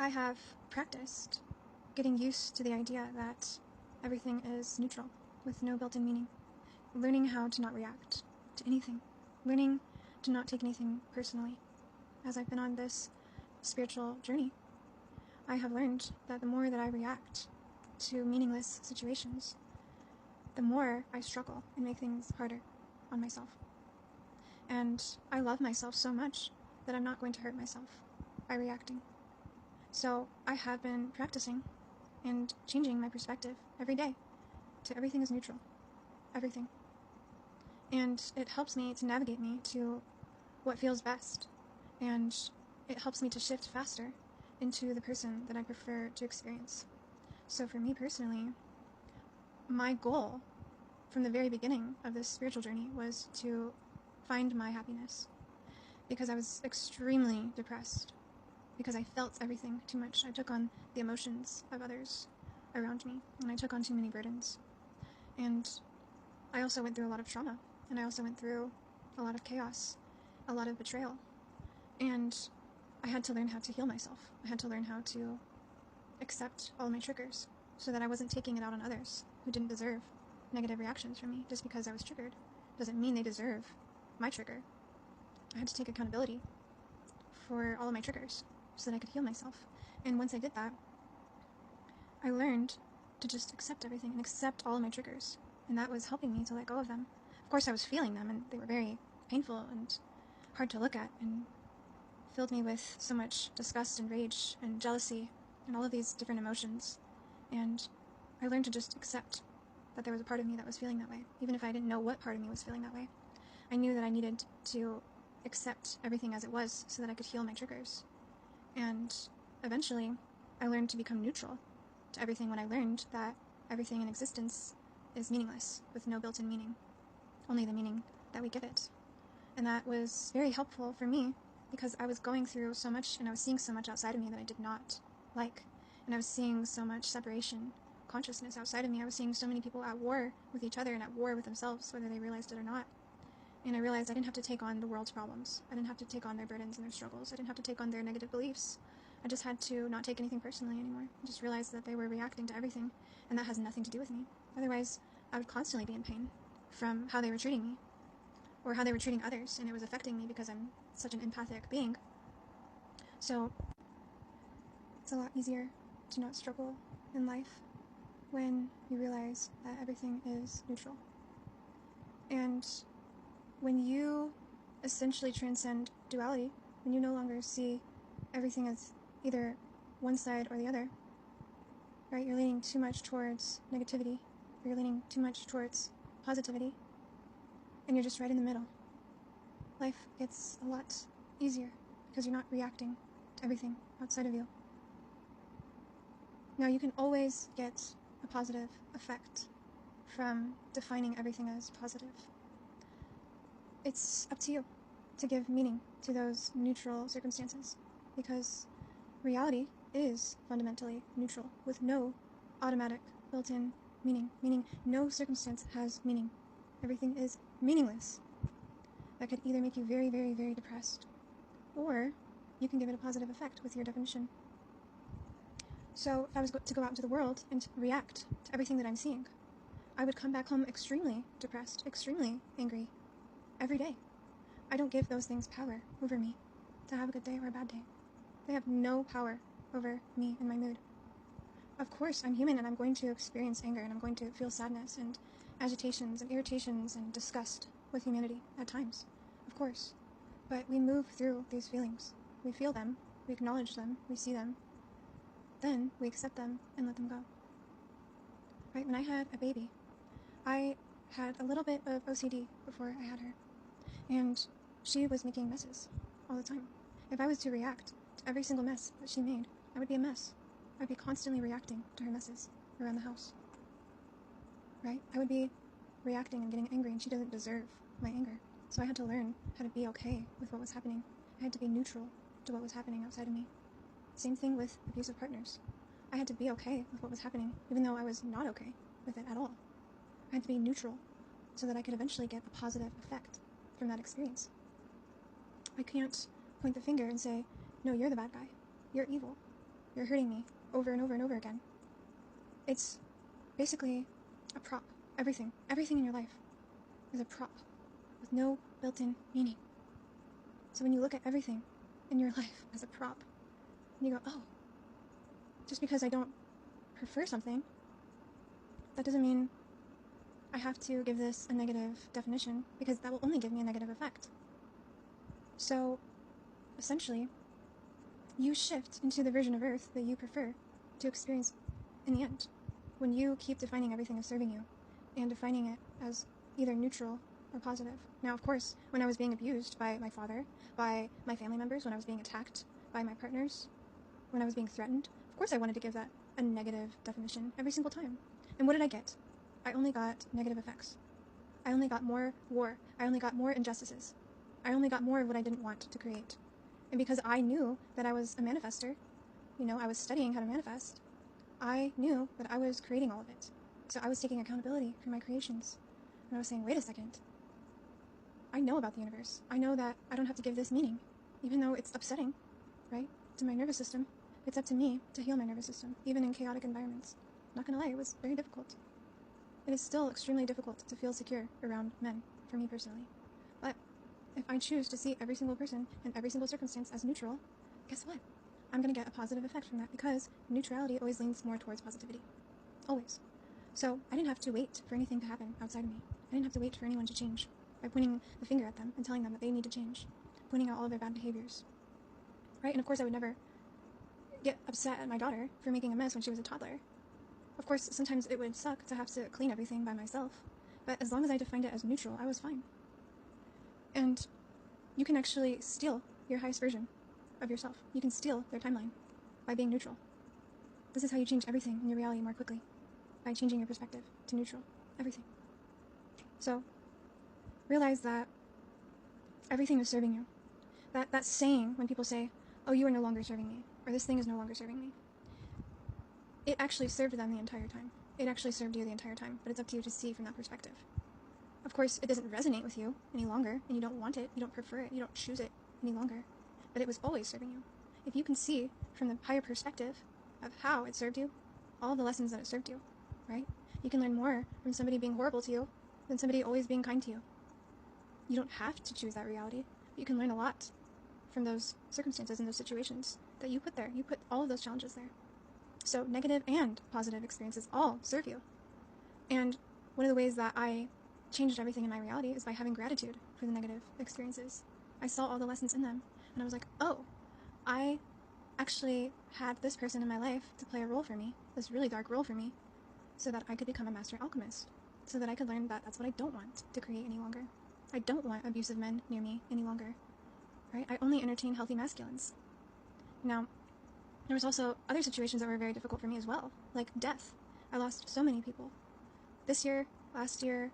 I have practiced getting used to the idea that everything is neutral, with no built-in meaning. Learning how to not react to anything. Learning to not take anything personally. As I've been on this spiritual journey, I have learned that the more that I react to meaningless situations, the more I struggle and make things harder on myself. And I love myself so much that I'm not going to hurt myself by reacting. So I have been practicing and changing my perspective every day to everything is neutral. Everything. And it helps me to navigate me to what feels best. And it helps me to shift faster into the person that I prefer to experience. So for me personally, my goal from the very beginning of this spiritual journey was to find my happiness, because I was extremely depressed, because I felt everything too much. I took on the emotions of others around me, and I took on too many burdens. And I also went through a lot of trauma, and I also went through a lot of chaos, a lot of betrayal. And I had to learn how to heal myself. I had to learn how to accept all my triggers so that I wasn't taking it out on others who didn't deserve negative reactions from me. Just because I was triggered doesn't mean they deserve my trigger. I had to take accountability for all of my triggers so that I could heal myself. And once I did that, I learned to just accept everything and accept all of my triggers. And that was helping me to let go of them. Of course, I was feeling them, and they were very painful and hard to look at, and filled me with so much disgust and rage and jealousy and all of these different emotions. And I learned to just accept that there was a part of me that was feeling that way, even if I didn't know what part of me was feeling that way. I knew that I needed to accept everything as it was so that I could heal my triggers. And eventually, I learned to become neutral to everything when I learned that everything in existence is meaningless, with no built-in meaning, only the meaning that we give it. And that was very helpful for me, because I was going through so much, and I was seeing so much outside of me that I did not like. And I was seeing so much separation consciousness outside of me. I was seeing so many people at war with each other and at war with themselves, whether they realized it or not. And I realized I didn't have to take on the world's problems. I didn't have to take on their burdens and their struggles. I didn't have to take on their negative beliefs. I just had to not take anything personally anymore. I just realized that they were reacting to everything, and that has nothing to do with me. Otherwise, I would constantly be in pain from how they were treating me, or how they were treating others, and it was affecting me because I'm such an empathic being. So it's a lot easier to not struggle in life when you realize that everything is neutral. And when you essentially transcend duality, when you no longer see everything as either one side or the other, right? You're leaning too much towards negativity, or you're leaning too much towards positivity, and you're just right in the middle. Life gets a lot easier because you're not reacting to everything outside of you. Now, you can always get a positive effect from defining everything as positive. It's up to you to give meaning to those neutral circumstances, because reality is fundamentally neutral, with no automatic built-in meaning, meaning no circumstance has meaning. Everything is meaningless. That could either make you very, very, very depressed, or you can give it a positive effect with your definition. So if I was to go out into the world and react to everything that I'm seeing, I would come back home extremely depressed, extremely angry, every day. I don't give those things power over me to have a good day or a bad day. They have no power over me and my mood. Of course, I'm human, and I'm going to experience anger, and I'm going to feel sadness and agitations and irritations and disgust with humanity at times, of course. But we move through these feelings. We feel them, we acknowledge them, we see them, then we accept them and let them go. Right? When I had a baby, I had a little bit of OCD before I had her, and she was making messes all the time. If I was to react to every single mess that she made, I would be a mess. I'd be constantly reacting to her messes around the house. Right? I would be reacting and getting angry, and she doesn't deserve my anger. So I had to learn how to be okay with what was happening. I had to be neutral to what was happening outside of me. Same thing with abusive partners. I had to be okay with what was happening, even though I was not okay with it at all. I had to be neutral so that I could eventually get a positive effect from that experience. I can't point the finger and say, no, you're the bad guy. You're evil. you're hurting me over and over and over again. It's basically a prop. Everything in your life is a prop with no built-in meaning. So when you look at everything in your life as a prop, and you go, oh, just because I don't prefer something, that doesn't mean I have to give this a negative definition, because that will only give me a negative effect. So, essentially, you shift into the version of Earth that you prefer to experience in the end, when you keep defining everything as serving you, and defining it as either neutral or positive. Now, of course, when I was being abused by my father, by my family members, when I was being attacked by my partners, when I was being threatened, of course I wanted to give that a negative definition every single time. And what did I get? I only got negative effects. I only got more war. I only got more injustices. I only got more of what I didn't want to create. And because I knew that I was a manifester, I was studying how to manifest, I knew that I was creating all of it. So I was taking accountability for my creations. And I was saying, wait a second. I know about the universe. I know that I don't have to give this meaning, even though it's upsetting, right, to my nervous system. It's up to me to heal my nervous system, even in chaotic environments. Not gonna lie, it was very difficult. It is still extremely difficult to feel secure around men, for me personally. But if I choose to see every single person and every single circumstance as neutral, guess what? I'm gonna get a positive effect from that, because neutrality always leans more towards positivity. Always. So I didn't have to wait for anything to happen outside of me. I didn't have to wait for anyone to change by pointing the finger at them and telling them that they need to change, pointing out all of their bad behaviors. Right? And of course I would never get upset at my daughter for making a mess when she was a toddler. Of course, sometimes it would suck to have to clean everything by myself, but as long as I defined it as neutral, I was fine. And you can actually steal your highest version of yourself. You can steal their timeline by being neutral. This is how you change everything in your reality more quickly, by changing your perspective to neutral. Everything. So, realize that everything is serving you. That saying, when people say, oh, you are no longer serving me, or this thing is no longer serving me, it actually served them the entire time. It actually served you the entire time, but it's up to you to see from that perspective. Of course, it doesn't resonate with you any longer, and you don't want it, you don't prefer it, you don't choose it any longer, but it was always serving you. If you can see from the higher perspective of how it served you, all the lessons that it served you, right? You can learn more from somebody being horrible to you than somebody always being kind to you. You don't have to choose that reality, but you can learn a lot from those circumstances and those situations that you put there. You put all of those challenges there. So negative and positive experiences all serve you. And one of the ways that I changed everything in my reality is by having gratitude for the negative experiences. I saw all the lessons in them, and I was like, oh, I actually had this person in my life to play a role for me, this really dark role for me, so that I could become a master alchemist, so that I could learn that that's what I don't want to create any longer. I don't want abusive men near me any longer, right? I only entertain healthy masculines. Now, there was also other situations that were very difficult for me as well, like death. I lost so many people. This year, last year,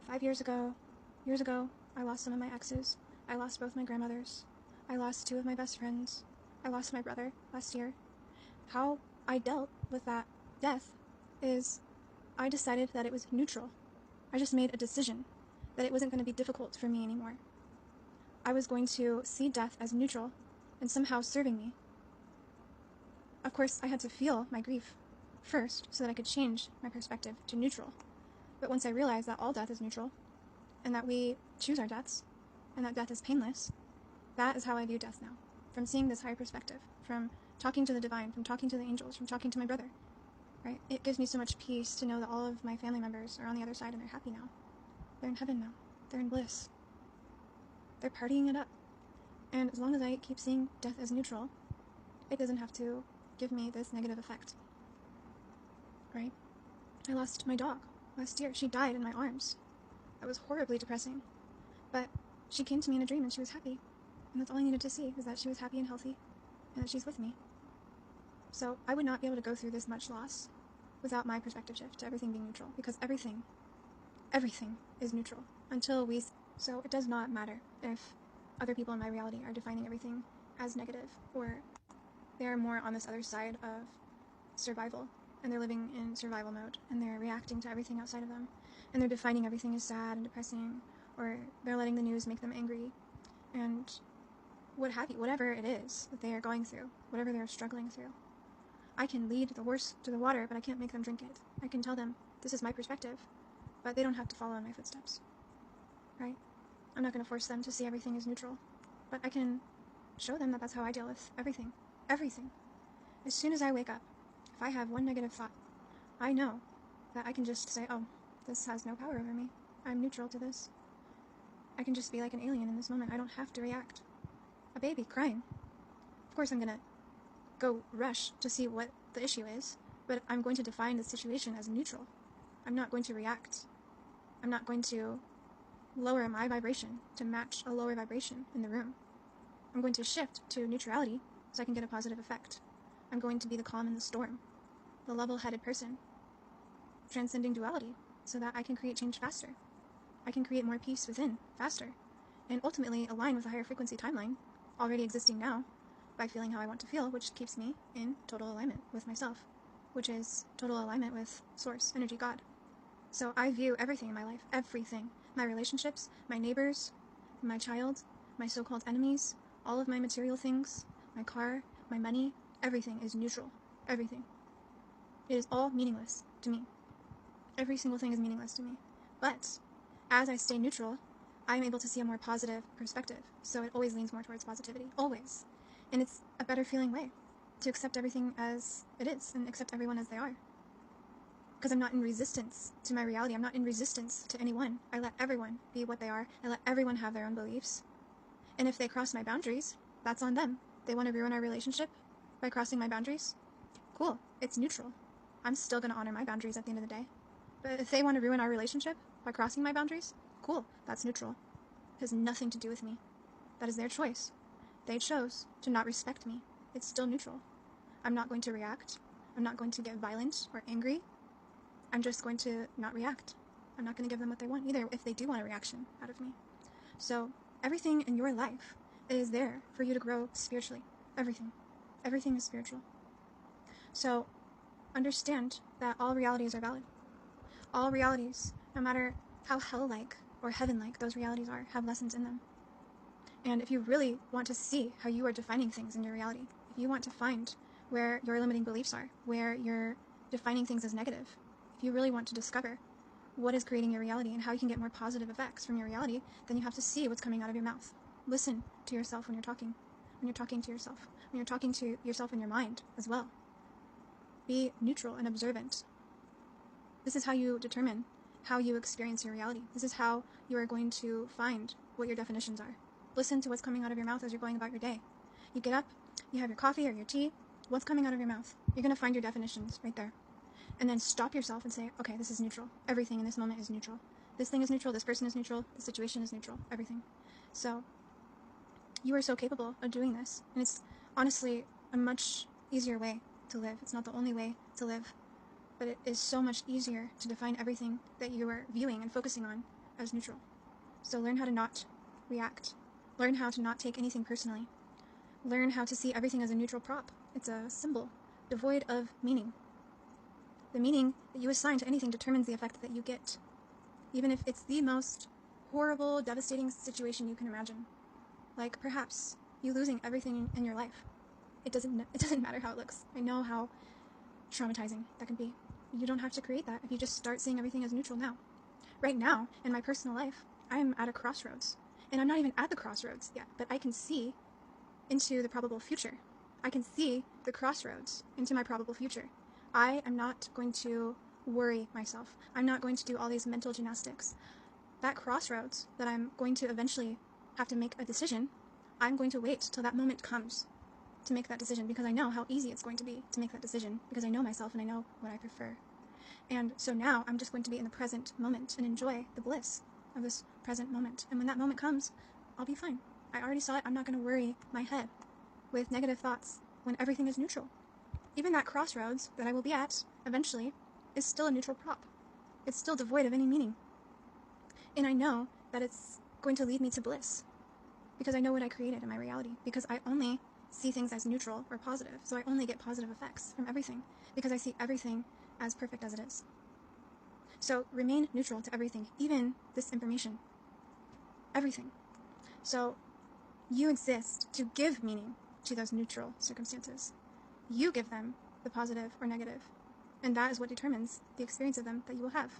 5 years ago, I lost some of my exes. I lost both my grandmothers. I lost 2 of my best friends. I lost my brother last year. How I dealt with that death is I decided that it was neutral. I just made a decision that it wasn't going to be difficult for me anymore. I was going to see death as neutral and somehow serving me. Of course, I had to feel my grief first so that I could change my perspective to neutral. But once I realized that all death is neutral, and that we choose our deaths, and that death is painless, that is how I view death now. From seeing this higher perspective, from talking to the divine, from talking to the angels, from talking to my brother, right? It gives me so much peace to know that all of my family members are on the other side and they're happy now. They're in heaven now. They're in bliss. They're partying it up. And as long as I keep seeing death as neutral, it doesn't have to give me this negative effect, right? I lost my dog last year. She died in my arms. That was horribly depressing. But she came to me in a dream and she was happy. And that's all I needed to see, is that she was happy and healthy and that she's with me. So I would not be able to go through this much loss without my perspective shift to everything being neutral, because everything is neutral until we... So it does not matter if other people in my reality are defining everything as negative, or they're more on this other side of survival, and they're living in survival mode, and they're reacting to everything outside of them, and they're defining everything as sad and depressing, or they're letting the news make them angry, and what have you, whatever it is that they are going through, whatever they're struggling through. I can lead the horse to the water, but I can't make them drink it. I can tell them, this is my perspective, but they don't have to follow in my footsteps, right? I'm not going to force them to see everything as neutral, but I can show them that that's how I deal with everything. Everything. As soon as I wake up, if I have one negative thought, I know that I can just say, oh, this has no power over me. I'm neutral to this. I can just be like an alien in this moment. I don't have to react. A baby crying. Of course I'm going to go rush to see what the issue is, but I'm going to define the situation as neutral. I'm not going to react. I'm not going to lower my vibration to match a lower vibration in the room. I'm going to shift to neutrality so I can get a positive effect. I'm going to be the calm in the storm, the level-headed person, transcending duality so that I can create change faster. I can create more peace within faster, and ultimately align with a higher frequency timeline already existing now by feeling how I want to feel, which keeps me in total alignment with myself, which is total alignment with Source, Energy, God. So I view everything in my life, everything, my relationships, my neighbors, my child, my so-called enemies, all of my material things, my car, my money, everything is neutral. Everything. It is all meaningless to me. Every single thing is meaningless to me. But as I stay neutral, I am able to see a more positive perspective. So it always leans more towards positivity. Always. And it's a better feeling way to accept everything as it is and accept everyone as they are. Because I'm not in resistance to my reality. I'm not in resistance to anyone. I let everyone be what they are. I let everyone have their own beliefs. And if they cross my boundaries, that's on them. They want to ruin our relationship by crossing my boundaries? Cool. It's neutral. I'm still going to honor my boundaries at the end of the day. But if they want to ruin our relationship by crossing my boundaries, cool. That's neutral. It has nothing to do with me. That is their choice. They chose to not respect me. It's still neutral. I'm not going to react. I'm not going to get violent or angry. I'm just going to not react. I'm not going to give them what they want either if they do want a reaction out of me. So everything in your life is there for you to grow spiritually. Everything. Everything is spiritual. So understand that all realities are valid. All realities, no matter how hell-like or heaven-like those realities are, have lessons in them. And if you really want to see how you are defining things in your reality, if you want to find where your limiting beliefs are, where you're defining things as negative, if you really want to discover what is creating your reality and how you can get more positive effects from your reality, then you have to see what's coming out of your mouth. Listen to yourself when you're talking to yourself, when you're talking to yourself in your mind as well. Be neutral and observant. This is how you determine how you experience your reality. This is how you are going to find what your definitions are. Listen to what's coming out of your mouth as you're going about your day. You get up, you have your coffee or your tea. What's coming out of your mouth? You're going to find your definitions right there. And then stop yourself and say, okay, this is neutral. Everything in this moment is neutral. This thing is neutral. This person is neutral. The situation is neutral. Everything. So you are so capable of doing this. And it's honestly a much easier way to live. It's not the only way to live, but it is so much easier to define everything that you are viewing and focusing on as neutral. So learn how to not react. Learn how to not take anything personally. Learn how to see everything as a neutral prop. It's a symbol, devoid of meaning. The meaning that you assign to anything determines the effect that you get, even if it's the most horrible, devastating situation you can imagine. Like perhaps you losing everything in your life. It doesn't matter how it looks. I know how traumatizing that can be. You don't have to create that if you just start seeing everything as neutral now. Right now, in my personal life, I am at a crossroads. And I'm not even at the crossroads yet, but I can see into the probable future. I can see the crossroads into my probable future. I am not going to worry myself. I'm not going to do all these mental gymnastics. That crossroads that I'm going to eventually have to make a decision, I'm going to wait till that moment comes to make that decision because I know how easy it's going to be to make that decision because I know myself and I know what I prefer. And so now I'm just going to be in the present moment and enjoy the bliss of this present moment. And when that moment comes, I'll be fine. I already saw it. I'm not going to worry my head with negative thoughts when everything is neutral. Even that crossroads that I will be at eventually is still a neutral prop. It's still devoid of any meaning. And I know that it's going to lead me to bliss because I know what I created in my reality, because I only see things as neutral or positive. So I only get positive effects from everything because I see everything as perfect as it is. So remain neutral to everything, even this information. Everything. So you exist to give meaning to those neutral circumstances. You give them the positive or negative. And that is what determines the experience of them that you will have.